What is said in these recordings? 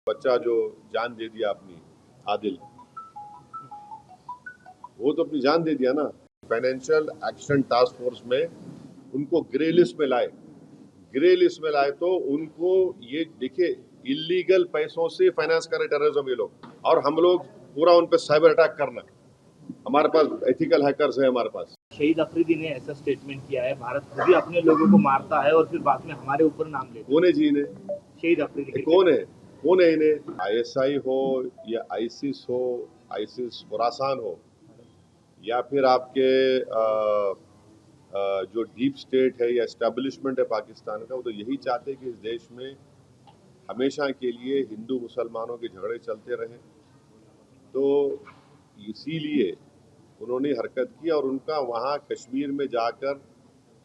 बच्चा जो जान दे दिया अपनी, आदिल, वो तो अपनी जान दे दिया ना। फाइनेंशियल एक्शन टास्क फोर्स में उनको ग्रे लिस्ट में लाए, ग्रे लिस्ट में लाए तो उनको ये देखिए इलीगल पैसों से फाइनेंस कर रहे टेररिज्म ये लोग, और हम लोग पूरा उन पे साइबर अटैक करना। हमारे पास एथिकल हैकर्स है हमारे पास। शहीद अफरीदी ने ऐसा स्टेटमेंट किया है, भारत खुद ही अपने लोगों को मारता है और फिर बाद में हमारे ऊपर नाम लेता है। कौन है जी इन्हें? शहीद अफरीदी कौन है? कौन है इन्हें? आईएसआई हो या आईसिस हो, आईसिस खुरासान हो, या फिर आपके जो डीप स्टेट है या एस्टेब्लिशमेंट है पाकिस्तान का, वो तो यही चाहते हैं कि इस देश में हमेशा के लिए हिंदू मुसलमानों के झगड़े चलते रहें। तो इसीलिए उन्होंने हरकत की, और उनका वहाँ कश्मीर में जाकर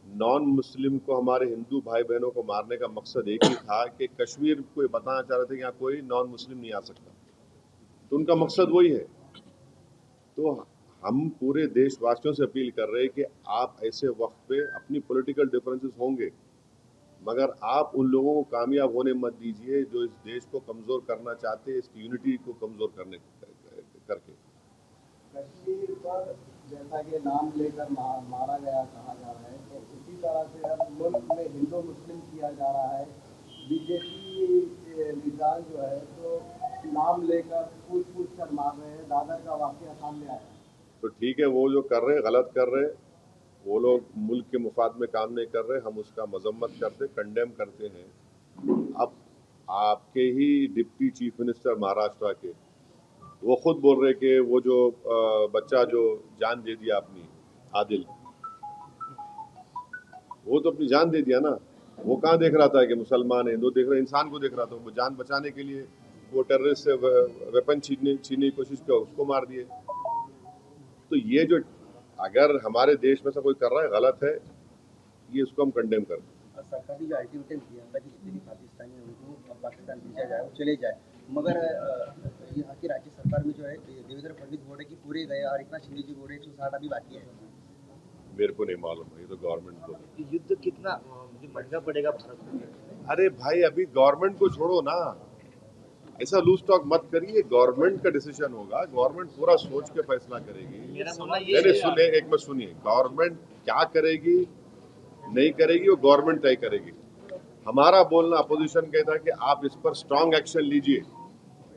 नॉन मुस्लिम को, हमारे हिंदू भाई बहनों को मारने का मकसद एक ही था कि कश्मीर को बताना चाह रहे थे कि यहाँ कोई नॉन मुस्लिम नहीं आ सकता। तो उनका मकसद वही है। तो हम पूरे देशवासियों से अपील कर रहे हैं कि आप ऐसे वक्त पे, अपनी पॉलिटिकल डिफरेंसेस होंगे, मगर आप उन लोगों को कामयाब होने मत दीजिए जो इस देश को कमजोर करना चाहते हैं, इसकी यूनिटी को कमजोर करने करके। कश्मीर पर जैसा कि नाम लेकर मारा गया कहा जा रहा है, तो उसी तरह से हर मुल्क में हिंदू मुस्लिम किया जा रहा है। बीजेपी लीडर जो है तो नाम लेकर पूछ कर मार रहे हैं। दादर का वाकया सामने आया। तो ठीक है, वो जो कर रहे हैं गलत कर रहे हैं, वो लोग मुल्क के मुफाद में काम नहीं कर रहे, हम उसका मजम्मत करते, कंडेम करते हैं। अब आपके ही डिप्टी चीफ मिनिस्टर महाराष्ट्र के, वो खुद बोल रहे कि वो जो बच्चा जो जान दे दिया अपनी, आदिल, वो तो अपनी जान दे दिया ना। वो कहाँ देख रहा था कि मुसलमान है, हिंदू देख रहा, इंसान को देख रहा था। वो जान बचाने के लिए वो टेररिस्ट से वेपन छीनने की कोशिश किया, उसको मार दिए। तो ये जो अगर हमारे देश में से कोई कर रहा है गलत है, ये इसको हम कंडेम करते हैं। सरकार ने जो अल्टीमेटम दिया था कि जितने भी पाकिस्तानी हैं उनको पाकिस्तान भेजा जाए, वो चले जाए, मगर यहाँ की राज्य सरकार में जो है देवेंद्र फडणवीस बोल रहे कि पूरे गए और एकनाथ शिंदे जी बोल रहे 160 अभी बाकी है। मेरे को नहीं मालूम, ये तो गवर्नमेंट को। युद्ध कितना महंगा पड़ेगा भारत को? अरे भाई, अभी गवर्नमेंट को छोड़ो ना, ऐसा लूज टॉक मत करिए। गवर्नमेंट का डिसीजन होगा, गवर्नमेंट पूरा सोच के फैसला करेगी। सुनिए, एक मिनट सुनिए, गवर्नमेंट क्या करेगी नहीं करेगी वो गवर्नमेंट तय करेगी। हमारा बोलना, अपोजिशन कहता है कि आप इस पर स्ट्रांग एक्शन लीजिए,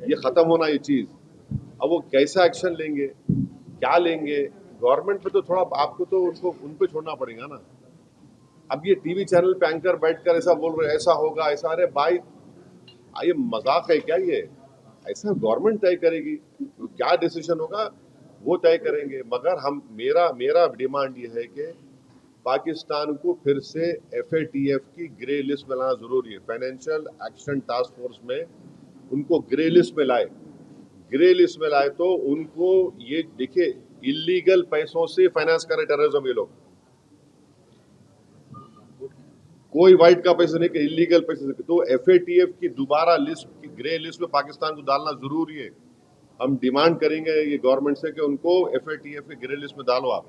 ये खत्म होना ये चीज। अब वो कैसा एक्शन लेंगे, क्या लेंगे, गवर्नमेंट पे तो थोड़ा आपको तो उनको उन पे छोड़ना पड़ेगा ना। अब ये टीवी चैनल पे एंकर बैठकर ऐसा बोल रहे, ऐसा होगा ऐसा, अरे भाई ये मजाक है क्या? ये ऐसा गवर्नमेंट तय करेगी, तो क्या डिसीजन होगा वो तय करेंगे। मगर हम मेरा डिमांड ये है कि पाकिस्तान को फिर से FATF की ग्रे लिस्ट में लाना जरूरी है। फाइनेंशियल एक्शन टास्क फोर्स में उनको ग्रे लिस्ट में लाए, ग्रे लिस्ट में लाए तो उनको ये देखिए इलीगल पैसों से फाइनेंस कर रहे टेररिज्म ये लोग। कोई वाइट का पैसा नहीं, कि इलीगल पैसे से। तो FATF की दोबारा लिस्ट, की ग्रे लिस्ट में पाकिस्तान को डालना जरूरी है। हम डिमांड करेंगे ये गवर्नमेंट से कि उनको FATF की ग्रे लिस्ट में डालो आप,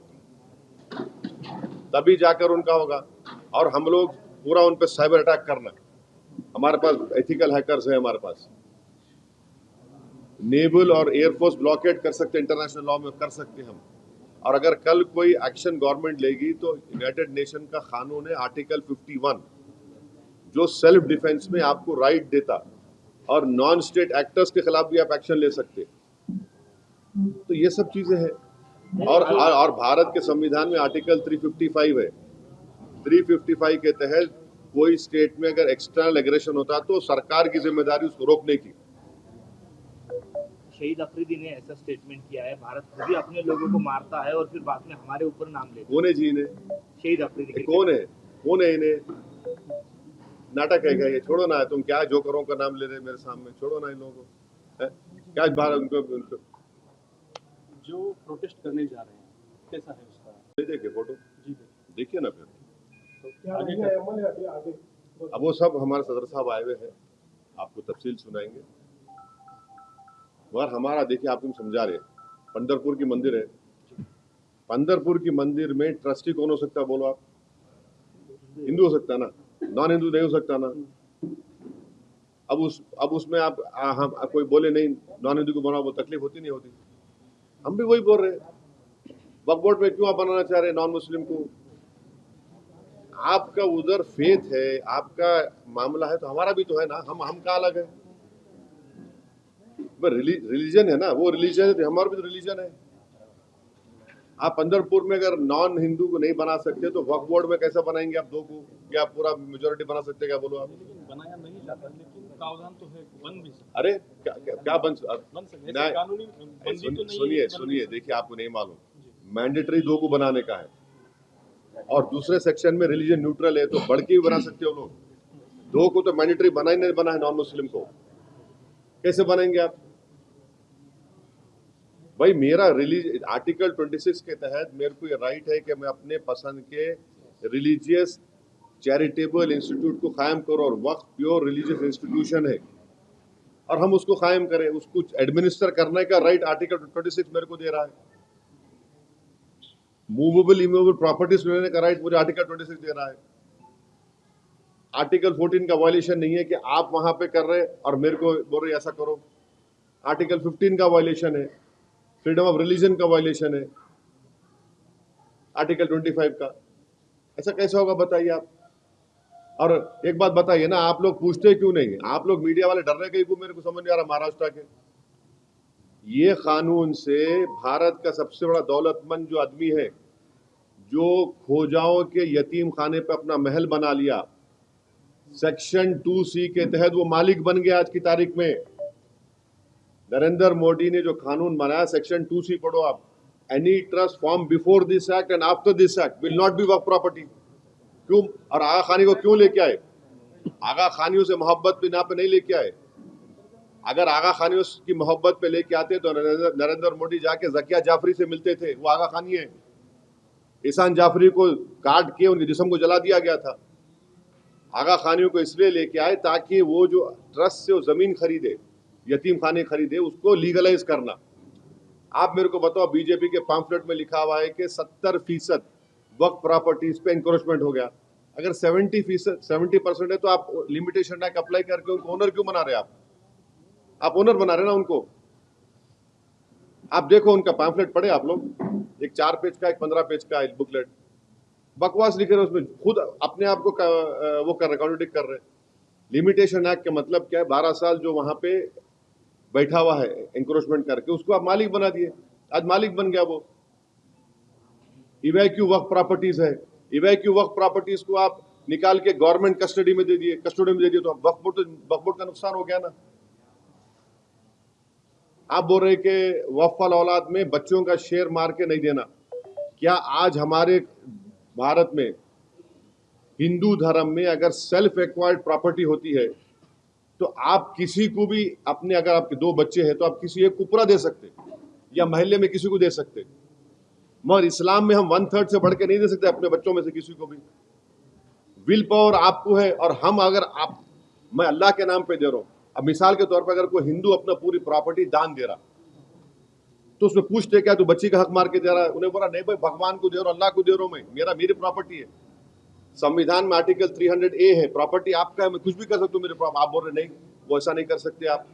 तभी जाकर उनका होगा। और हम लोग पूरा उन पे साइबर अटैक करना। हमारे पास एथिकल हैकर्स है हमारे पास। नेवल और एयरफोर्स ब्लॉकेट कर सकते, इंटरनेशनल लॉ में कर सकते हम। और अगर कल कोई एक्शन गवर्नमेंट लेगी तो यूनाइटेड नेशन का कानून है आर्टिकल 51, जो सेल्फ डिफेंस में आपको राइट देता, और नॉन स्टेट एक्टर्स के खिलाफ भी आप एक्शन ले सकते। तो ये सब चीजें हैं। और भारत के संविधान में आर्टिकल 355 है। 355 के तहत कोई स्टेट में अगर एक्सटर्नल एग्रेशन होता तो सरकार की जिम्मेदारी उसको रोकने की। शहीद अफरीदी ने ऐसा स्टेटमेंट किया है, भारत खुद ही अपने लोगों को मारता है और फिर बाद में हमारे ऊपर नाम लेता है। कौन है जी इन्हें? शहीद अफरीदी। कौन है इन्हें? नाटक है क्या ये? छोड़ो ना, तुम क्या जोकरों का नाम ले रहे मेरे सामने, छोड़ो ना इन लोगों को। क्या भारत उनको जो प्रोटेस्ट करने जा रहे हैं कैसा है उसका? देखिए फोटो जी, देखिए ना फिर। तो क्या आगे अब वो सब हमारे सदर साहब आए हुए हैं, आपको तफसील सुनाएंगे। मगर हमारा देखिए, आपको समझा रहे, पंढरपुर की मंदिर है, पंढरपुर की मंदिर में ट्रस्टी कौन हो सकता है बोलो आप? हिंदू हो सकता है ना, नॉन हिंदू नहीं हो सकता ना। अब उसमें आप हम कोई बोले नहीं नॉन हिंदू को बनाओ, वो तकलीफ होती नहीं होती? हम भी वही बोल रहे हैं। वक्फ बोर्ड में क्यों आप बनाना चाह रहे हैं नॉन मुस्लिम को? आपका उधर फेथ है, आपका मामला है, तो हमारा भी तो है ना। हम क्या अलग है? रिलीजन है ना, वो रिलीजन है तो हमारा भी तो रिलीजन है। आप पंढरपुर में अगर नॉन हिंदू को नहीं बना सकते तो वक्फ बोर्ड में कैसे बनाएंगे आप दो को? क्या पूरा मेजोरिटी बना सकते? क्या बोलो आप? लेकिन बनाया नहीं जाता, लेकिन प्रावधान तो है, बन भी सकता अरे क्या बन सकता है। नहीं, कानूनी बंदी तो नहीं सुनिए है, सुनिए, देखिए आपको नहीं मालूम, मैंडेटरी दो को बनाने का है और दूसरे सेक्शन में रिलीजन न्यूट्रल है, तो बढ़ के भी बना सकते हो लोग। दो को तो मैंडेटरी बना ही नहीं, बना है नॉन मुस्लिम को, कैसे बनाएंगे आप? भाई मेरा आर्टिकल 26 के तहत मेरे को ये राइट है कि मैं अपने पसंद के रिलीजियस चैरिटेबल इंस्टीट्यूट को कायम करूं, और वक्फ प्योर रिलीजियस इंस्टीट्यूशन है और हम उसको कायम करें, उसको एडमिनिस्टर करने का राइट आर्टिकल 26 मेरे को दे रहा है। मूवेबल इमूवेबल प्रॉपर्टीज लेने का राइट मुझे आर्टिकल 26 दे रहा है। आर्टिकल 14 का वायलेशन नहीं है कि आप वहां पे कर रहे और मेरे को बोल रहे ऐसा करो। आर्टिकल 15 का वायलेशन है, फ्रीडम ऑफ रिलीजन का वायलेशन है, आर्टिकल 25 का। ऐसा कैसे होगा बताइए आप? और एक बात बताइए ना, आप लोग पूछते क्यों नहीं? आप लोग मीडिया वाले डर रहे कहीं को, मेरे को समझ नहीं आ रहा। महाराष्ट्र के ये कानून से भारत का सबसे बड़ा दौलतमंद जो आदमी है, जो खोजाओं के यतीम खाने पे अपना महल बना लिया, सेक्शन 2C के तहत वो मालिक बन गया। आज की तारीख में नरेंद्र मोदी ने जो कानून बनाया, सेक्शन 2C पढ़ो आप, any trust form before this act and after this act will not be Waqf property. क्यों? और आगा खानी को क्यों लेके आए? आगा खानियों से मोहब्बत पे ना पे नहीं लेके आए। अगर आगा खानियों की मोहब्बत पे लेके आते तो नरेंद्र मोदी जाके जकिया जाफरी से मिलते थे। वो आगा खानी है। ईसान जाफरी को काट के उनके जिस्म को जला दिया गया था। आगा खानियों को इसलिए लेके आए ताकि वो जो ट्रस्ट से वो जमीन खरीदे, यतीम खाने खरीदे, उसको लीगलाइज करना। आप मेरे को बताओ, बीजेपी के पैम्फलेट में लिखा हुआ है कि 70% वक्फ प्रॉपर्टीज पे इंक्रोचमेंट हो गया। अगर 70% है तो आप लिमिटेशन एक्ट अप्लाई करके उनको ओनर क्यों बना रहे? आप ओनर बना रहे ना उनको। आप देखो उनका पैम्फलेट पढ़े आप लोग, एक 4 पेज का, एक 15 पेज का बुकलेट, बकवास लिखे रहे उसमें, खुद अपने आप को वो कर रहे, कॉन्ट्रडिक्ट कर रहे। लिमिटेशन एक्ट का मतलब क्या है? 12 साल जो वहां पे बैठा हुआ है इंक्रोचमेंट करके, उसको आप मालिक बना दिए। आज मालिक बन गया वो। इवैक्यू वक्फ प्रॉपर्टीज है, इवैक्यू वक्फ प्रॉपर्टीज को आप निकाल के गवर्नमेंट कस्टडी में दे दिए, तो वक्फ बोर्ड का नुकसान हो गया ना। आप बोल रहे कि वक्फ वाल औलाद में बच्चों का शेयर मार के नहीं देना। क्या आज हमारे भारत में हिंदू धर्म में अगर सेल्फ एक्वायर्ड प्रॉपर्टी होती है तो आप किसी को भी अपने, अगर आपके 2 बच्चे हैं तो आप किसी एक को पूरा दे सकते या महल्ले में किसी को दे सकते, मगर इस्लाम में हम 1/3 से बढ़ के नहीं दे सकते अपने बच्चों में से किसी को भी। विल पावर आपको है, और हम अगर आप, मैं अल्लाह के नाम पे दे रहा हूं। अब मिसाल के तौर पर अगर कोई हिंदू अपना पूरी प्रॉपर्टी दान दे रहा तो उसमें पूछते क्या तू बच्ची का हक मार के दे रहा है? उन्हें बोला नहीं भाई, भगवान को दे रहा हूं, अल्लाह को दे रहा हूं, मैं, मेरी प्रॉपर्टी है। संविधान में आर्टिकल 300A है, प्रॉपर्टी आपका है, मैं कुछ भी कर सकता हूं मेरे प्रॉपर्टी। आप बोल रहे नहीं, वो ऐसा नहीं कर सकते आप।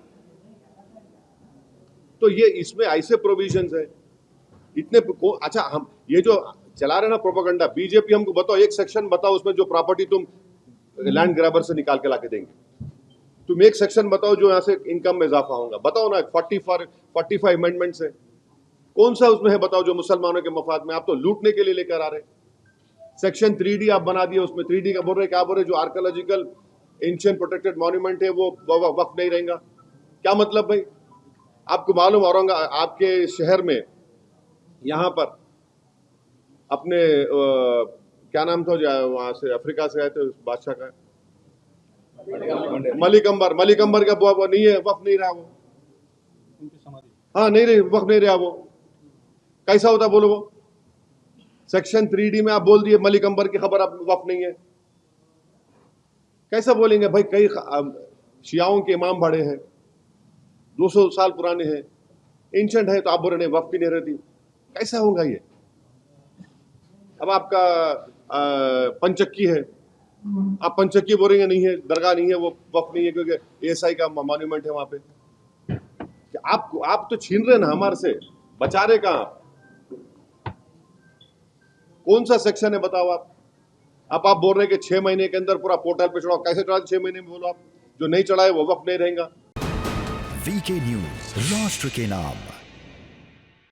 तो ये इसमें ऐसे प्रोविजंस है इतने। अच्छा, हम ये जो चला रहे ना प्रोपेगेंडा, बीजेपी हमको बताओ एक सेक्शन बताओ उसमें जो प्रॉपर्टी तुम लैंड ग्रैबर से निकाल के लाके देंगे। तुम एक सेक्शन बताओ जो यहाँ से इनकम में इजाफा होगा, बताओ ना। 45 अमेंडमेंट्स है, कौन सा उसमें है बताओ जो मुसलमानों के मफाद में? आप तो लूटने के लिए लेकर आ रहे। सेक्शन 3D आप बना दिए, उसमें 3D का बोल रहे, क्या बोल रहे, जो आर्कियोलॉजिकल एंशिएंट प्रोटेक्टेड मॉन्यूमेंट है वो वक्फ नहीं रहेगा। क्या मतलब भाई? आपको मालूम औरंगाबाद आपके शहर में, यहाँ पर अपने क्या नाम था वहां से अफ्रीका से आए थे उस बादशाह का, मलिक अंबर का बुआ नहीं है, वक्फ नहीं रहा वो। उनकी समाधि, हाँ नहीं रही, वक्फ नहीं रहा वो। कैसा होता बोलो? वो सेक्शन 3D में आप बोल दिए मलिक अंबर की खबर आप वक्फ नहीं है, कैसा बोलेंगे भाई? कई शियाओं के इमाम बड़े हैं, 200 साल पुराने हैं, एंशंट है, तो आप बोल रहे नहीं वक्फ की नहीं रहती, कैसा होगा ये? अब आपका पंचक्की है, आप पंचक्की बोलेंगे नहीं है, दरगाह नहीं है, वो वक्फ नहीं है क्योंकि एएसआई का मॉन्यूमेंट है वहां पे। आप तो छीन रहे ना हमारे से, बचा रहे कहां आप? कौन सा सेक्शन है बताओ आप? अब आप बोल रहे हैं कि 6 महीने के अंदर पूरा पोर्टल पे चढ़ाओ, कैसे चढ़ा 6 महीने में? बोलो आप, जो नहीं चढ़ाए वो वक्त नहीं रहेगा। वीके न्यूज, राष्ट्र के नाम।